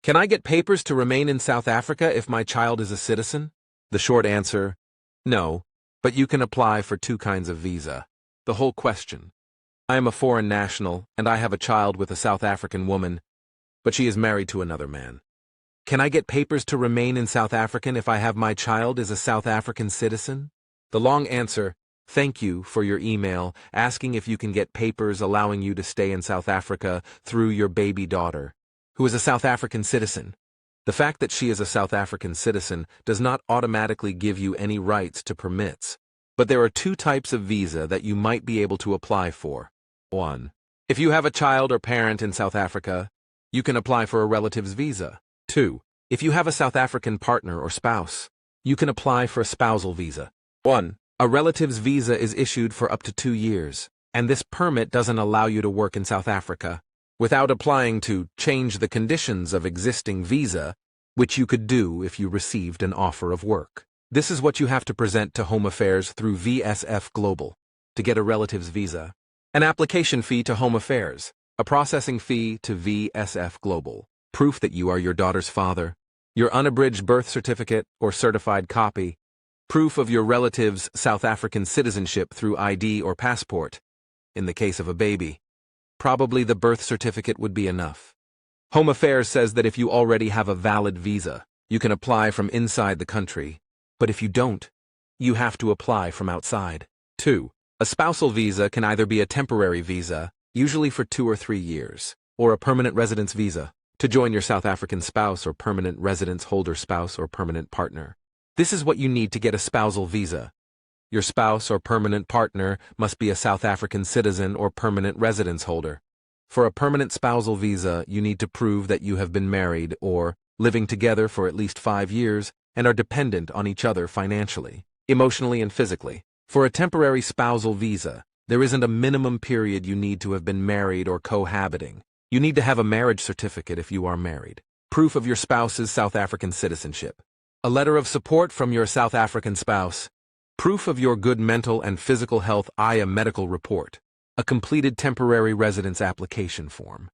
Can I get papers to remain in South Africa if my child is a citizen? The short answer, no, but you can apply for two kinds of visa. The whole question. I am a foreign national, and I have a child with a South African woman, but she is married to another man. Can I get papers to remain in South Africa if I have my child as a South African citizen? The long answer, thank you for your email asking if you can get papers allowing you to stay in South Africa through your baby daughter, who is a South African citizen. The fact that she is a South African citizen does not automatically give you any rights to permits, but there are two types of visa that you might be able to apply for. 1. If you have a child or parent in South Africa, you can apply for a relative's visa. 2. If you have a South African partner or spouse, you can apply for a spousal visa. 1. A relative's visa is issued for up to 2 years, and this permit doesn't allow you to work in South Africa without applying to change the conditions of existing visa, which you could do if you received an offer of work. This is what you have to present to Home Affairs through VSF Global to get a relative's visa. An application fee to Home Affairs, a processing fee to VSF Global, proof that you are your daughter's father, your unabridged birth certificate or certified copy, proof of your relative's South African citizenship through ID or passport. In the case of a baby, probably the birth certificate would be enough. Home Affairs says that if you already have a valid visa, you can apply from inside the country, but if you don't, you have to apply from outside. 2. A spousal visa can either be a temporary visa, usually for 2 or 3 years, or a permanent residence visa, to join your South African spouse or permanent residence holder spouse or permanent partner. This is what you need to get a spousal visa. Your spouse or permanent partner must be a South African citizen or permanent residence holder. For a permanent spousal visa, you need to prove that you have been married or living together for at least 5 years and are dependent on each other financially, emotionally, and physically. For a temporary spousal visa, there isn't a minimum period you need to have been married or cohabiting. You need to have a marriage certificate if you are married, proof of your spouse's South African citizenship, a letter of support from your South African spouse, proof of your good mental and physical health, a medical report, a completed temporary residence application form.